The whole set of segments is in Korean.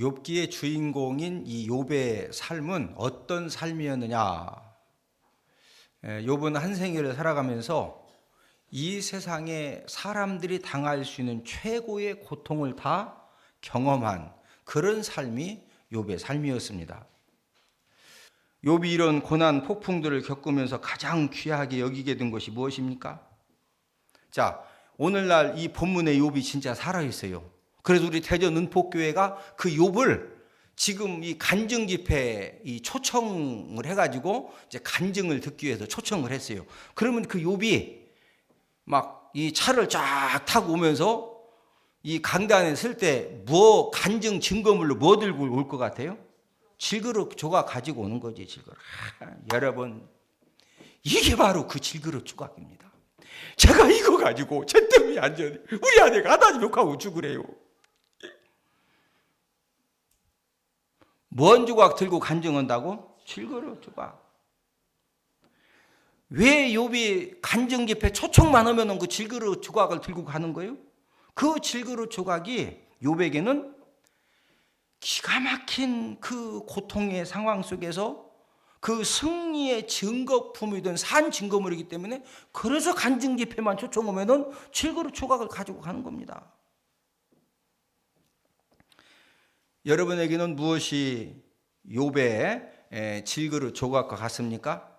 욥기의 주인공인 이 욥의 삶은 어떤 삶이었느냐? 욥은 한 생애를 살아가면서 이 세상에 사람들이 당할 수 있는 최고의 고통을 다 경험한 그런 삶이 욥의 삶이었습니다. 욥이 이런 고난 폭풍들을 겪으면서 가장 귀하게 여기게 된 것이 무엇입니까? 자, 오늘날 이 본문의 욥이 진짜 살아있어요. 그래서 우리 대전 은폭교회가 그 욥을 지금 이 간증 집회에 이 초청을 해가지고 이제 간증을 듣기 위해서 초청을 했어요. 그러면 그 욥이 막 이 차를 쫙 타고 오면서 이 강단에 설 때 뭐 간증 증거물로 뭐 들고 올 것 같아요? 질그릇 조각 가지고 오는 거지, 질그릇. 여러분, 이게 바로 그 질그릇 조각입니다. 제가 이거 가지고 제 때문에 완전히 우리 아내가 하나님 욕하고 죽으래요. 뭔 조각 들고 간증한다고? 질그릇 조각. 왜 욥이 간증 집회 초청만 하면은 그 질그릇 조각을 들고 가는 거예요? 그 질그릇 조각이 욥에게는 기가 막힌 그 고통의 상황 속에서 그 승리의 증거품이든 산 증거물이기 때문에 그래서 간증 집회만 초청하면은 질그릇 조각을 가지고 가는 겁니다. 여러분에게는 무엇이 욥의 질그릇 조각과 같습니까?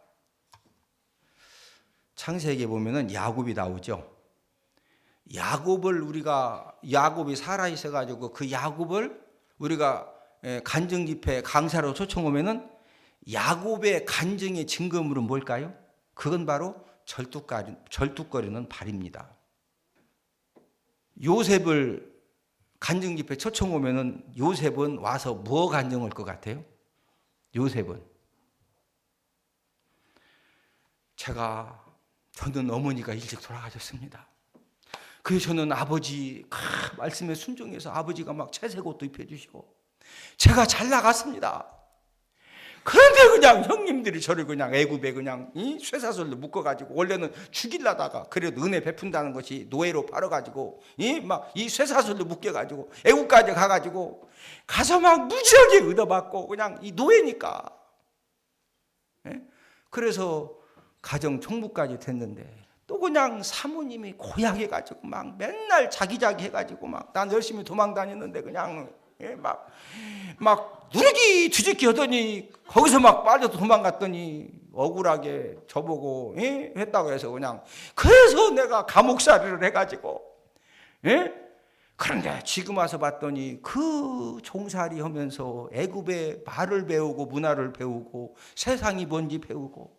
창세기에 보면은 야곱이 나오죠. 야곱이 살아 있어 가지고 그 야곱을 우리가 간증 집회 강사로 초청하면은 야곱의 간증의 증거물은 뭘까요? 그건 바로 절뚝거리는 발입니다. 요셉을 간증 집회 초청 오면은 요셉은 와서 뭐 간증할 것 같아요? 요셉은 저는 어머니가 일찍 돌아가셨습니다. 그래서 저는 아버지 말씀에 순종해서 아버지가 막 채색 옷도 입혀주시고 제가 잘 나갔습니다. 그런데 그냥 형님들이 저를 그냥 애굽에 그냥 쇠사슬로 묶어가지고 원래는 죽이려다가 그래도 은혜 베푼다는 것이 노예로 팔아가지고 막 이 쇠사슬로 묶여가지고 애굽까지 가가지고 가서 막 무지하게 얻어맞고 그냥 이 노예니까. 그래서 가정 총무까지 됐는데 또 그냥 사모님이 고약해가지고 막 맨날 자기자기 해가지고 막 난 열심히 도망 다녔는데 그냥 막 누르기 뒤집기 하더니 거기서 막 빠져서 도망갔더니 억울하게 저보고 했다고 해서 그냥 그래서 내가 감옥살이를 해가지고 그런데 지금 와서 봤더니 그 종살이 하면서 애굽의 말을 배우고 문화를 배우고 세상이 뭔지 배우고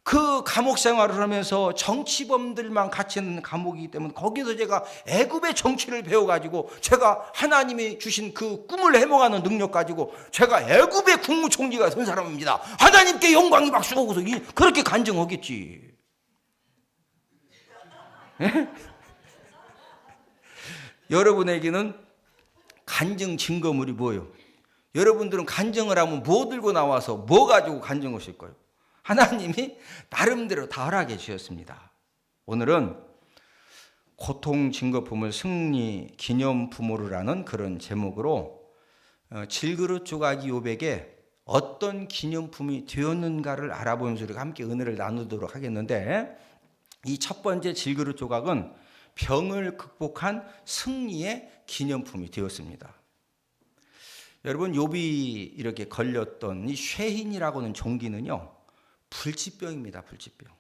그 감옥 생활을 하면서 정치범들만 같이 있는 감옥이기 때문에 거기서 제가 애굽의 정치를 배워가지고 제가 하나님이 주신 그 꿈을 해몽하는 능력 가지고 제가 애굽의 국무총리가 된 사람입니다. 하나님께 영광이 박수 오고서 그렇게 간증하겠지. 여러분에게는 간증 증거물이 뭐예요? 여러분들은 간증을 하면 뭐 들고 나와서 뭐 가지고 간증하실 거예요? 하나님이 나름대로 다 허락해 주셨습니다. 오늘은 고통 증거품을 승리 기념품으로라는 그런 제목으로 질그릇 조각이 욥에게 어떤 기념품이 되었는가를 알아보면서 우리가 함께 은혜를 나누도록 하겠는데 이 첫 번째 질그릇 조각은 병을 극복한 승리의 기념품이 되었습니다. 여러분 욥이 이렇게 걸렸던 이 쉐힌이라고는 종기는요. 불치병입니다. 불치병.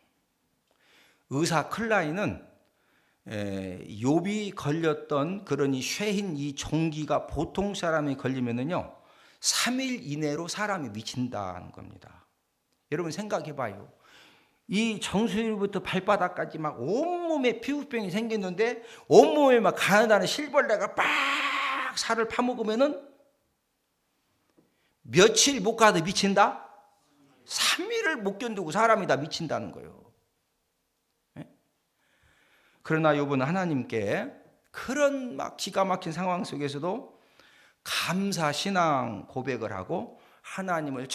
의사 클라인은 욥이 걸렸던 그런 이 쉐힌 이 종기가 보통 사람이 걸리면은요 3일 이내로 사람이 미친다는 겁니다. 여러분 생각해 봐요. 이 정수리부터 발바닥까지 막 온몸에 피부병이 생겼는데 온몸에 막 가느다란 실벌레가 빡 살을 파먹으면은 며칠 못 가도 미친다? 3일을 못 견디고 사람이 다 미친다는 거예요. 그러나 욥은 하나님께 그런 막 기가 막힌 상황 속에서도 감사 신앙 고백을 하고 하나님을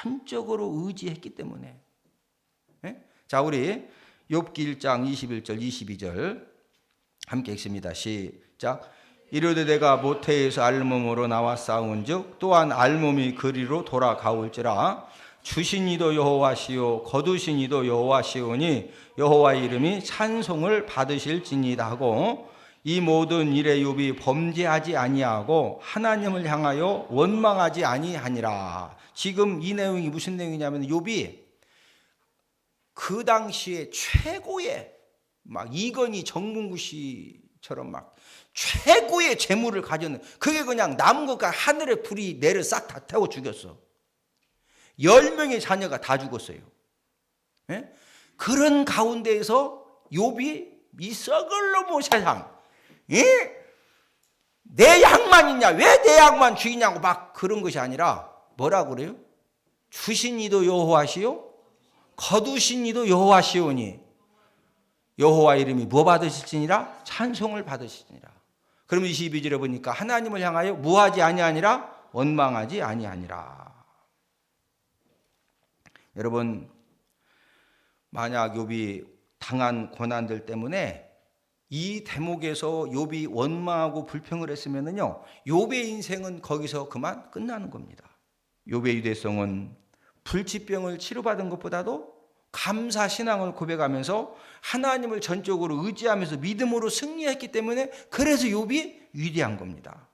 전적으로 의지했기 때문에 자 우리 욥기 1장 21절 22절 함께 읽습니다. 시작. 이르되 내가 모태에서 알몸으로 나와 싸운즉 또한 알몸이 그리로 돌아가올지라. 주신 이도 여호와시요 거두신 이도 여호와시오니 여호와의 이름이 찬송을 받으실지니이다 하고, 이 모든 일에 욥이 범죄하지 아니하고 하나님을 향하여 원망하지 아니하니라. 지금 이 내용이 무슨 내용이냐면, 욥이 그 당시에 최고의 막 이건희 정문구 씨처럼 막 최고의 재물을 가졌는, 그게 그냥 남은 것과 하늘의 불이 내를 싹 다 태워 죽였어. 10명의 자녀가 다 죽었어요. 예? 그런 가운데에서 욥이 이 썩을 놈의 세상, 예? 내 양만 있냐, 왜 내 양만 죽이냐고 막 그런 것이 아니라 뭐라고 그래요? 주신 이도 여호와시요 거두신 이도 여호와시오니 여호와 이름이 뭐 받으실지니라? 찬송을 받으실지니라. 그러면 22절에 보니까 하나님을 향하여 무하지 아니하니라 원망하지 아니하니라. 여러분, 만약 욥이 당한 고난들 때문에 이 대목에서 욥이 원망하고 불평을 했으면요, 욥의 인생은 거기서 그만 끝나는 겁니다. 욥의 유대성은 불치병을 치료받은 것보다도 감사 신앙을 고백하면서 하나님을 전적으로 의지하면서 믿음으로 승리했기 때문에, 그래서 욥이 위대한 겁니다.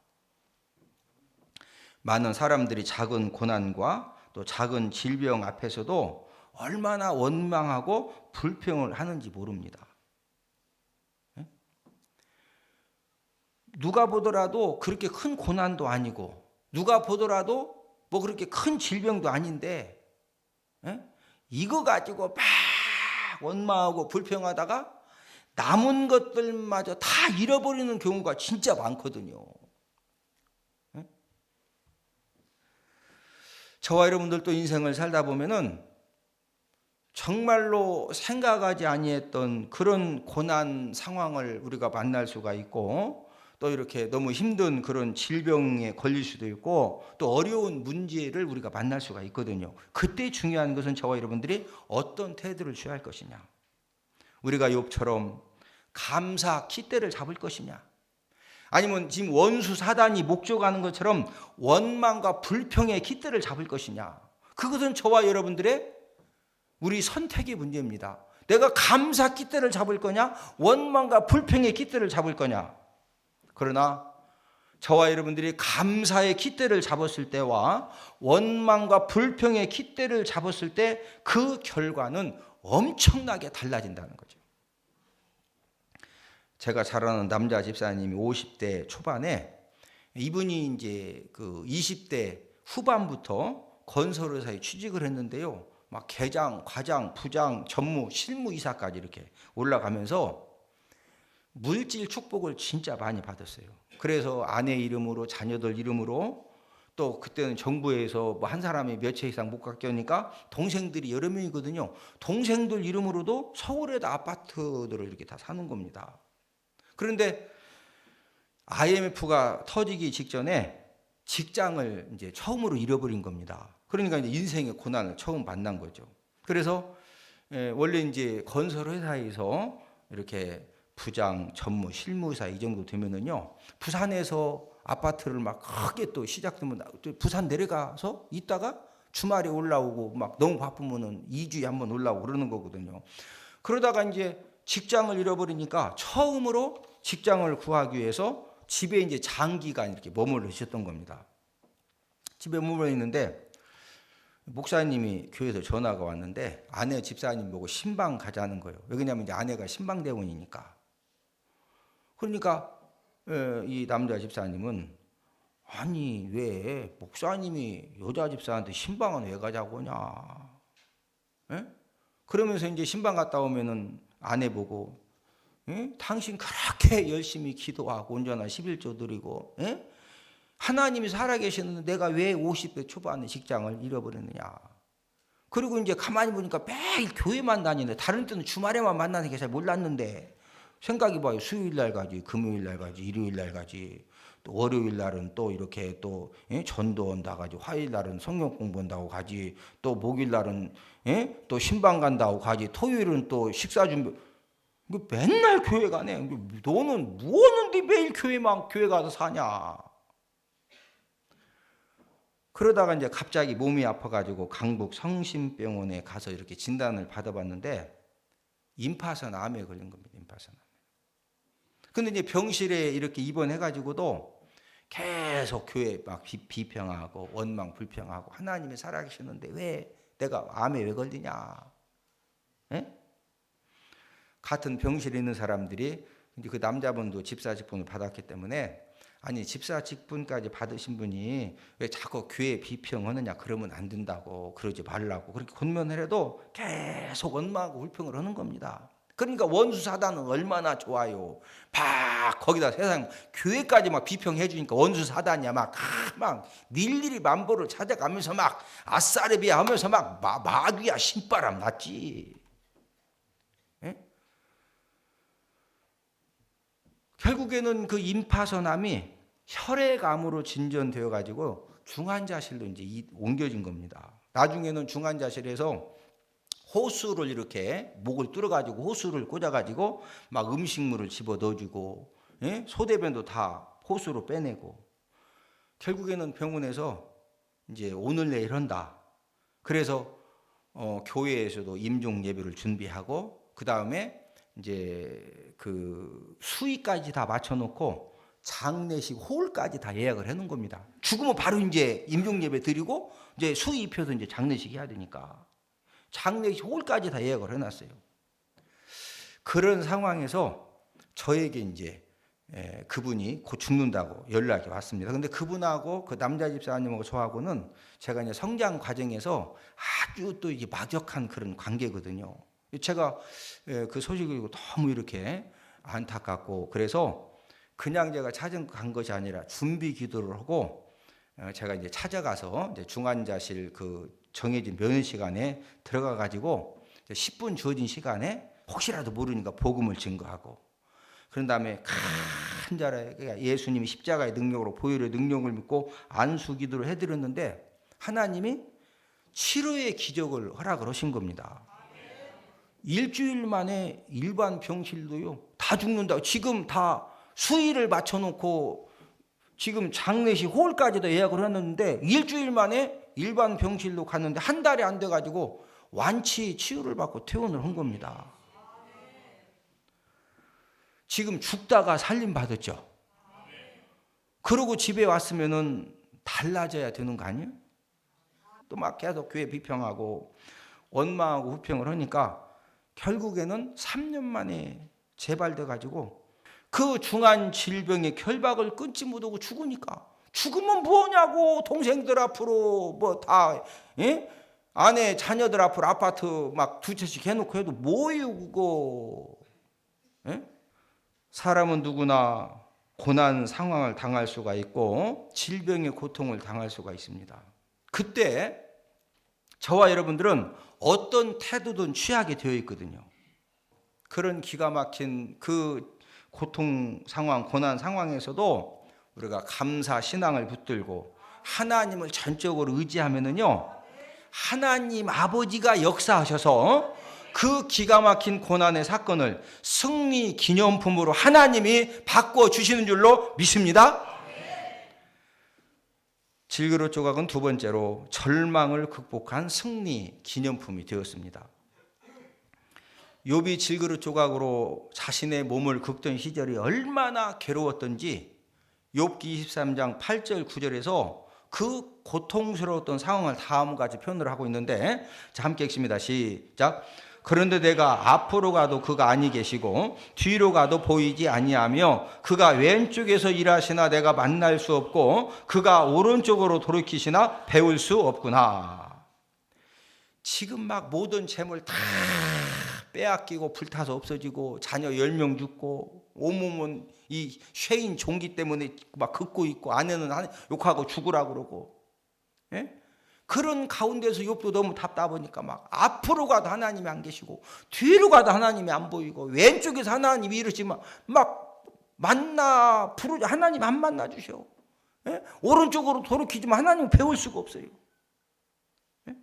많은 사람들이 작은 고난과 또 작은 질병 앞에서도 얼마나 원망하고 불평을 하는지 모릅니다. 누가 보더라도 그렇게 큰 고난도 아니고, 누가 보더라도 뭐 그렇게 큰 질병도 아닌데, 이거 가지고 막 원망하고 불평하다가 남은 것들마저 다 잃어버리는 경우가 진짜 많거든요. 저와 여러분들도 인생을 살다 보면은 정말로 생각하지 아니했던 그런 고난 상황을 우리가 만날 수가 있고, 또 이렇게 너무 힘든 그런 질병에 걸릴 수도 있고, 또 어려운 문제를 우리가 만날 수가 있거든요. 그때 중요한 것은 저와 여러분들이 어떤 태도를 취할 것이냐, 우리가 욥처럼 감사 깃대를 잡을 것이냐, 아니면 지금 원수 사단이 목적하는 것처럼 원망과 불평의 깃대를 잡을 것이냐, 그것은 저와 여러분들의 우리 선택의 문제입니다. 내가 감사 깃대를 잡을 거냐, 원망과 불평의 깃대를 잡을 거냐. 그러나 저와 여러분들이 감사의 깃대를 잡았을 때와 원망과 불평의 깃대를 잡았을 때 그 결과는 엄청나게 달라진다는 거죠. 제가 잘 아는 남자 집사님이 50대 초반에, 이분이 이제 그 20대 후반부터 건설회사에 취직을 했는데요, 막 계장, 과장, 부장, 전무, 실무이사까지 이렇게 올라가면서 물질 축복을 진짜 많이 받았어요. 그래서 아내 이름으로, 자녀들 이름으로, 또 그때는 정부에서 뭐 한 사람이 몇 채 이상 못 갖게 하니까 동생들이 여러 명이거든요. 동생들 이름으로도 서울에다 아파트들을 이렇게 다 사는 겁니다. 그런데 IMF가 터지기 직전에 직장을 이제 처음으로 잃어버린 겁니다. 그러니까 이제 인생의 고난을 처음 만난 거죠. 그래서 원래 이제 건설 회사에서 이렇게 부장, 전무, 실무사 이 정도 되면은요, 부산에서 아파트를 막 크게 또 시작되면 부산 내려가서 있다가 주말에 올라오고, 막 너무 바쁘면은 2주에 한 번 올라오고 그러는 거거든요. 그러다가 이제 직장을 잃어버리니까 처음으로 직장을 구하기 위해서 집에 이제 장기간 이렇게 머물러 있었던 겁니다. 집에 머물러 있는데 목사님이 교회에서 전화가 왔는데 아내 집사님 보고 신방 가자는 거예요. 왜냐면 이제 아내가 신방대원이니까. 그러니까 이 남자 집사님은, 아니 왜 목사님이 여자 집사한테 신방은 왜 가자고 하냐. 그러면서 이제 신방 갔다 오면은 아내 보고, 당신 그렇게 열심히 기도하고 온전한 11조 드리고, 하나님이 살아계시는데 내가 왜 50대 초반에 직장을 잃어버렸느냐. 그리고 이제 가만히 보니까 매일 교회만 다니는데, 다른 때는 주말에만 만나는 게 잘 몰랐는데, 생각해 봐요. 수요일 날 가지, 금요일 날 가지, 일요일 날 가지, 또 월요일 날은 또 이렇게 또 전도 온다 가지, 화요일 날은 성경 공부한다고 가지, 또 목요일 날은 또 신방 간다고 가지, 토요일은 또 식사 준비. 맨날 교회 가네. 너는 뭐 하는데 매일 교회 가서 사냐. 그러다가 이제 갑자기 몸이 아파가지고 강북 성심병원에 가서 이렇게 진단을 받아봤는데 임파선 암에 걸린 겁니다. 임파선 암. 근데 이제 병실에 이렇게 입원해가지고도 계속 교회 막 비평하고 원망 불평하고 하나님이 살아계시는데 왜 내가 암에 왜 걸리냐. 에? 같은 병실에 있는 사람들이 이제 그 남자분도 집사 직분을 받았기 때문에 아니 집사 직분까지 받으신 분이 왜 자꾸 교회 비평하느냐 그러면 안 된다고 그러지 말라고 그렇게 권면을 해도 계속 원망하고 불평을 하는 겁니다. 그러니까 원수사단은 얼마나 좋아요. 막 거기다 세상 교회까지 막 비평해 주니까 원수사단이야. 막 일일이 만보를 찾아가면서 막 아싸레비 하면서 막 마귀야 신바람 났지. 예? 결국에는 그 임파선암이 혈액암으로 진전되어 가지고 중환자실로 이제 옮겨진 겁니다. 나중에는 중환자실에서 호수를 이렇게 목을 뚫어가지고 호수를 꽂아가지고 막 음식물을 집어 넣어주고, 예? 소대변도 다 호수로 빼내고, 결국에는 병원에서 이제 오늘 내일 한다. 그래서 교회에서도 임종 예배를 준비하고, 그 다음에 이제 그 수의까지 다 맞춰놓고 장례식 홀까지 다 예약을 해놓은 겁니다. 죽으면 바로 이제 임종 예배 드리고 이제 수의 입혀서 이제 장례식 해야 되니까. 장례식 홀까지 다 예약을 해놨어요. 그런 상황에서 저에게 이제 그분이 곧 죽는다고 연락이 왔습니다. 근데 그분하고 그 남자 집사님하고 저하고는 제가 이제 성장 과정에서 아주 또 이게 막역한 그런 관계거든요. 제가 그 소식을 듣고 너무 이렇게 안타깝고 그래서 그냥 제가 찾아간 것이 아니라 준비 기도를 하고 제가 이제 찾아가서 이제 중환자실 그 정해진 면회 시간에 들어가 가지고 10분 주어진 시간에 혹시라도 모르니까 복음을 증거하고 그런 다음에 간절하게 예수님이 십자가의 능력으로 보혈의 능력을 믿고 안수 기도를 해드렸는데 하나님이 치료의 기적을 허락을 하신 겁니다. 일주일 만에 일반 병실도요 다 죽는다고. 지금 다 수의를 맞춰놓고 지금 장례식 홀까지도 예약을 했는데 일주일 만에 일반 병실로 갔는데 한 달이 안 돼가지고 완치 치유를 받고 퇴원을 한 겁니다. 지금 죽다가 살림 받았죠. 그러고 집에 왔으면은 달라져야 되는 거 아니에요? 또 막 계속 교회 비평하고 원망하고 후평을 하니까 결국에는 3년 만에 재발돼 가지고 그 중한 질병의 결박을 끊지 못하고 죽으니까 죽으면 뭐냐고. 동생들 앞으로 뭐 다 아내 자녀들 앞으로 아파트 막 2채씩 해놓고 해도 뭐예요 그거. 사람은 누구나 고난 상황을 당할 수가 있고 질병의 고통을 당할 수가 있습니다. 그때 저와 여러분들은 어떤 태도든 취하게 되어 있거든요. 그런 기가 막힌 그 고통 상황, 고난 상황에서도 우리가 감사 신앙을 붙들고 하나님을 전적으로 의지하면은요, 하나님 아버지가 역사하셔서 그 기가 막힌 고난의 사건을 승리 기념품으로 하나님이 바꿔주시는 줄로 믿습니다. 질그릇 조각은 두 번째로 절망을 극복한 승리 기념품이 되었습니다. 욥이 질그릇 조각으로 자신의 몸을 긁던 시절이 얼마나 괴로웠던지 욥기 23장 8절 9절에서 그 고통스러웠던 상황을 다음과 같이 표현을 하고 있는데, 자, 함께 읽습니다. 시작. 그런데 내가 앞으로 가도 그가 아니 계시고 뒤로 가도 보이지 아니하며 그가 왼쪽에서 일하시나 내가 만날 수 없고 그가 오른쪽으로 돌이키시나 배울 수 없구나. 지금 막 모든 재물 다 빼앗기고 불타서 없어지고 자녀 10명 죽고 온몸은 이 쉐인 종기 때문에 막 긁고 있고 아내는 욕하고 죽으라고 그러고, 예? 그런 가운데서 욥도 너무 답답하니까 막 앞으로 가도 하나님이 안 계시고 뒤로 가도 하나님이 안 보이고 왼쪽에서 하나님이 이러시면 막 만나 부르자 하나님 안 만나 주셔. 예? 오른쪽으로 돌이키지만 하나님 배울 수가 없어요. 예?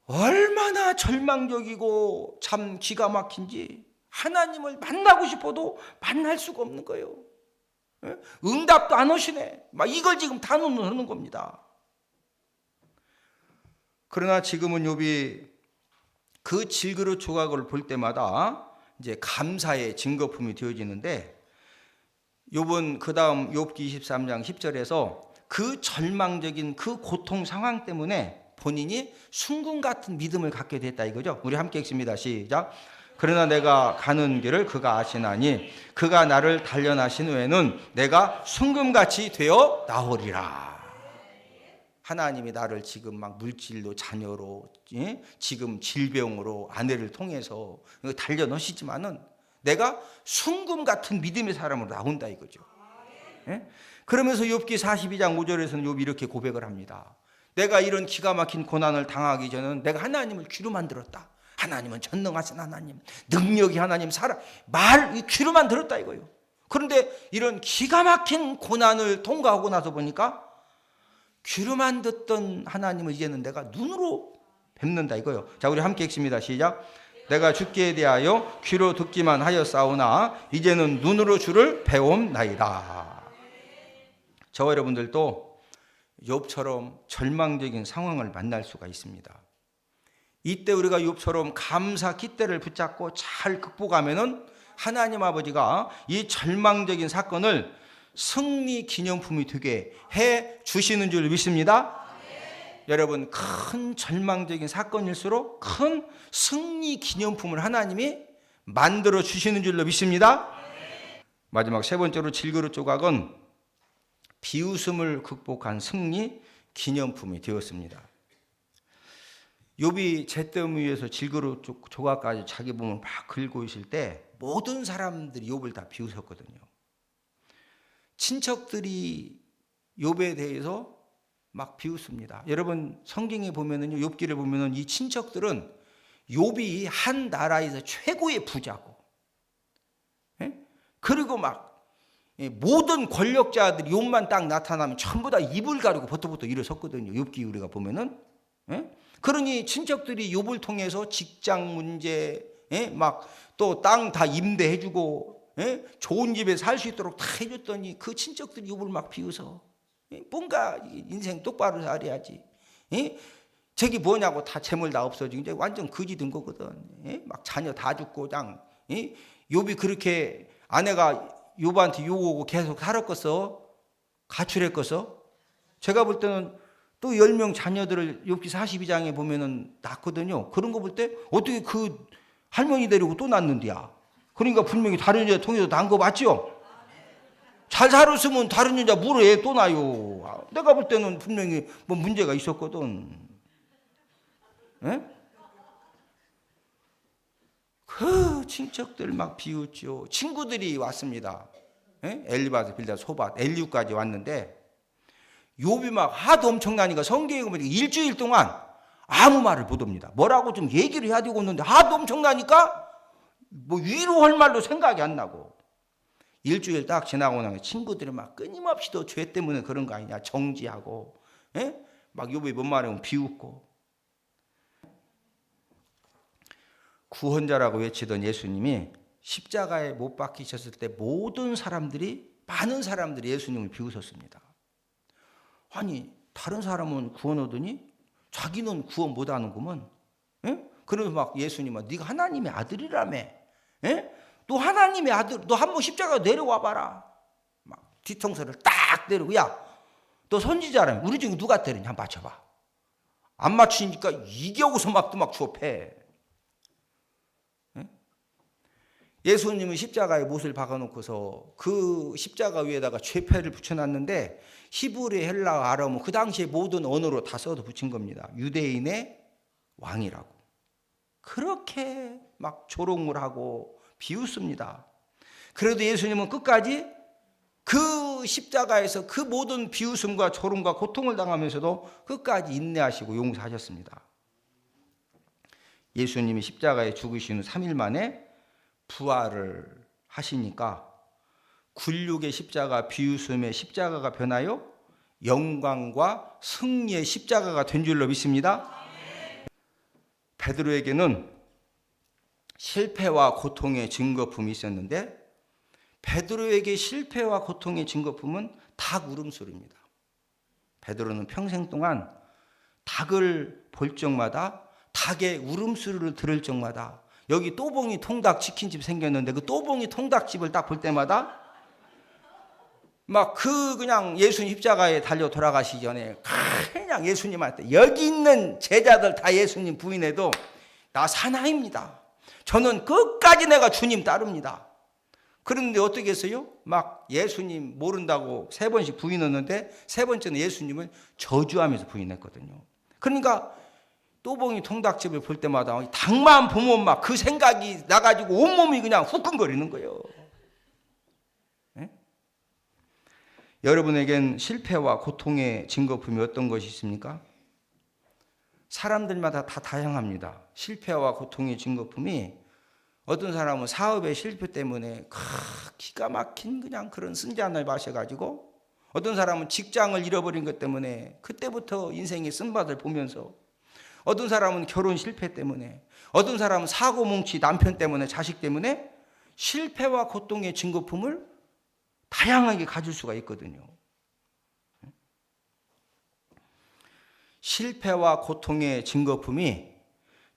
얼마나 절망적이고 참 기가 막힌지 하나님을 만나고 싶어도 만날 수가 없는 거예요. 응답도 안 오시네. 막 이걸 지금 단언하는 겁니다. 그러나 지금은 욥이 그 질그릇 조각을 볼 때마다 이제 감사의 증거품이 되어지는데, 욥은 그 다음 욥기 23장 10절에서 그 절망적인 그 고통 상황 때문에 본인이 순금 같은 믿음을 갖게 됐다 이거죠. 우리 함께 읽습니다. 시작. 그러나 내가 가는 길을 그가 아시나니 그가 나를 단련하신 후에는 내가 순금같이 되어 나오리라. 하나님이 나를 지금 막 물질로, 자녀로, 지금 질병으로, 아내를 통해서 단련하시지만은 내가 순금 같은 믿음의 사람으로 나온다 이거죠. 그러면서 욥기 42장 5절에서는 욥이 이렇게 고백을 합니다. 내가 이런 기가 막힌 고난을 당하기 전에는 내가 하나님을 귀로만 들었다. 하나님은 전능하신 하나님, 능력이 하나님, 귀로만 들었다 이거예요. 그런데 이런 기가 막힌 고난을 통과하고 나서 보니까 귀로만 듣던 하나님을 이제는 내가 눈으로 뵙는다 이거예요. 자, 우리 함께 읽습니다. 시작. 내가 주께 대하여 귀로 듣기만 하였사오나 이제는 눈으로 주를 배움나이다. 저와 여러분들도 욥처럼 절망적인 상황을 만날 수가 있습니다. 이때 우리가 욥처럼 감사 깃대를 붙잡고 잘 극복하면은 하나님 아버지가 이 절망적인 사건을 승리 기념품이 되게 해 주시는 줄 믿습니다. 여러분, 큰 절망적인 사건일수록 큰 승리 기념품을 하나님이 만들어 주시는 줄로 믿습니다. 마지막 세 번째로 질그릇 조각은 비웃음을 극복한 승리 기념품이 되었습니다. 욥이 잿더미 위에서 질그릇 조각까지 자기 몸을 막 긁고 있을 때 모든 사람들이 욥을 다 비웃었거든요. 친척들이 욥에 대해서 막 비웃습니다. 여러분, 성경에 보면은요, 욥기를 보면은 이 친척들은 욥이 한 나라에서 최고의 부자고, 그리고 막 모든 권력자들이 욥만 딱 나타나면 전부 다 입을 가리고 버터버터 일어섰거든요. 욥기 우리가 보면은. 그러니 친척들이 욥을 통해서 직장 문제, 막 또 땅 다 임대해주고, 좋은 집에 살 수 있도록 다 해줬더니 그 친척들이 욥을 막 비웃어. 뭔가 인생 똑바로 살아야지. 저기 뭐냐고 다 재물 다 없어지고 이제 완전 거지 된 거거든. 막 자녀 다 죽고 그냥. 욥이 그렇게 아내가 욥한테 욕하고 계속 살았겠어? 가출했겠어? 제가 볼 때는 또 10명 자녀들을 욥기 42장에 보면은 낳거든요. 그런 거 볼 때 어떻게 그 할머니 데리고 또 낳는디야? 그러니까 분명히 다른 여자 통해서 낳은 거 맞죠? 잘 살았으면 다른 여자 물어 애 또 낳아요. 내가 볼 때는 분명히 뭐 문제가 있었거든. 그 친척들 막 비웃죠. 친구들이 왔습니다. 엘리바스, 빌닷, 소밧, 엘리우까지 왔는데 욥이 막 하도 엄청나니까 성경에 보면 일주일 동안 아무 말을 못 합니다. 뭐라고 좀 얘기를 해야 되고 있는데 하도 엄청나니까 뭐 위로할 말도 생각이 안 나고, 일주일 딱 지나고 나면 친구들이 막 끊임없이 또 죄 때문에 그런 거 아니냐 정지하고, 막 욥이 뭔 말하면 비웃고. 구원자라고 외치던 예수님이 십자가에 못 박히셨을 때 많은 사람들이 예수님을 비웃었습니다. 아니, 다른 사람은 구원 얻으니 자기는 구원 못 하는구먼. 그래서 막 예수님은 네가 하나님의 아들이라며. 너 하나님의 아들, 너 한번 십자가 내려와 봐라. 막 뒤통수를 딱 내리고, 야, 너 선지자라며. 우리 중에 누가 때리냐 한번 맞춰봐. 안 맞추니까 이겨고서 막 주업해. 예수님은 십자가에 못을 박아놓고서 그 십자가 위에다가 죄패를 붙여놨는데 히브리, 헬라, 아람어 그 당시에 모든 언어로 다 써서 붙인 겁니다. 유대인의 왕이라고. 그렇게 막 조롱을 하고 비웃습니다. 그래도 예수님은 끝까지 그 십자가에서 그 모든 비웃음과 조롱과 고통을 당하면서도 끝까지 인내하시고 용서하셨습니다. 예수님이 십자가에 죽으신 후 3일 만에 부활을 하시니까 굴욕의 십자가, 비웃음의 십자가가 변하여 영광과 승리의 십자가가 된 줄로 믿습니다. 베드로에게는 실패와 고통의 증거품이 있었는데 베드로에게 실패와 고통의 증거품은 닭 울음소리입니다. 베드로는 평생 동안 닭을 볼 적마다 닭의 울음소리를 들을 적마다 여기 또봉이 통닭 치킨집 생겼는데 그 또봉이 통닭집을 딱 볼 때마다 막 그냥 예수님 십자가에 달려 돌아가시기 전에 그냥 예수님한테 여기 있는 제자들 다 예수님 부인해도 나 사나이입니다. 저는 끝까지 내가 주님 따릅니다. 그런데 어떻게 했어요? 막 예수님 모른다고 3번씩 부인했는데 3번째는 예수님을 저주하면서 부인했거든요. 그러니까 또봉이 통닭집을 볼 때마다 닭만 보면 막 그 생각이 나가지고 온몸이 그냥 후끈거리는 거예요. 네? 여러분에겐 실패와 고통의 증거품이 어떤 것이 있습니까? 사람들마다 다 다양합니다. 실패와 고통의 증거품이 어떤 사람은 사업의 실패 때문에 기가 막힌 그냥 그런 쓴잔을 마셔가지고 어떤 사람은 직장을 잃어버린 것 때문에 그때부터 인생의 쓴맛을 보면서 어떤 사람은 결혼 실패 때문에 어떤 사람은 사고 뭉치 남편 때문에 자식 때문에 실패와 고통의 증거품을 다양하게 가질 수가 있거든요. 실패와 고통의 증거품이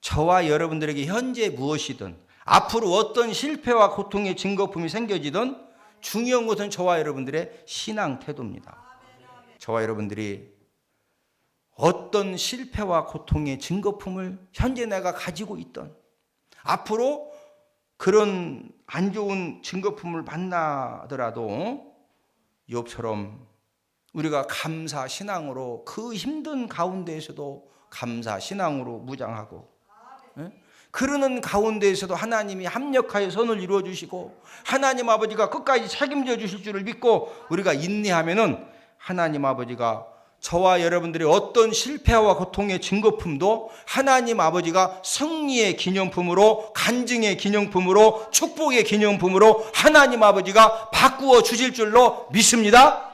저와 여러분들에게 현재 무엇이든 앞으로 어떤 실패와 고통의 증거품이 생겨지든 중요한 것은 저와 여러분들의 신앙 태도입니다. 저와 여러분들이 어떤 실패와 고통의 증거품을 현재 내가 가지고 있던 앞으로 그런 안 좋은 증거품을 만나더라도 욥처럼 우리가 감사 신앙으로 그 힘든 가운데에서도 감사 신앙으로 무장하고 그러는 가운데에서도 하나님이 합력하여 선을 이루어 주시고 하나님 아버지가 끝까지 책임져 주실 줄을 믿고 우리가 인내하면은 하나님 아버지가 저와 여러분들의 어떤 실패와 고통의 증거품도 하나님 아버지가 승리의 기념품으로 간증의 기념품으로 축복의 기념품으로 하나님 아버지가 바꾸어 주실 줄로 믿습니다.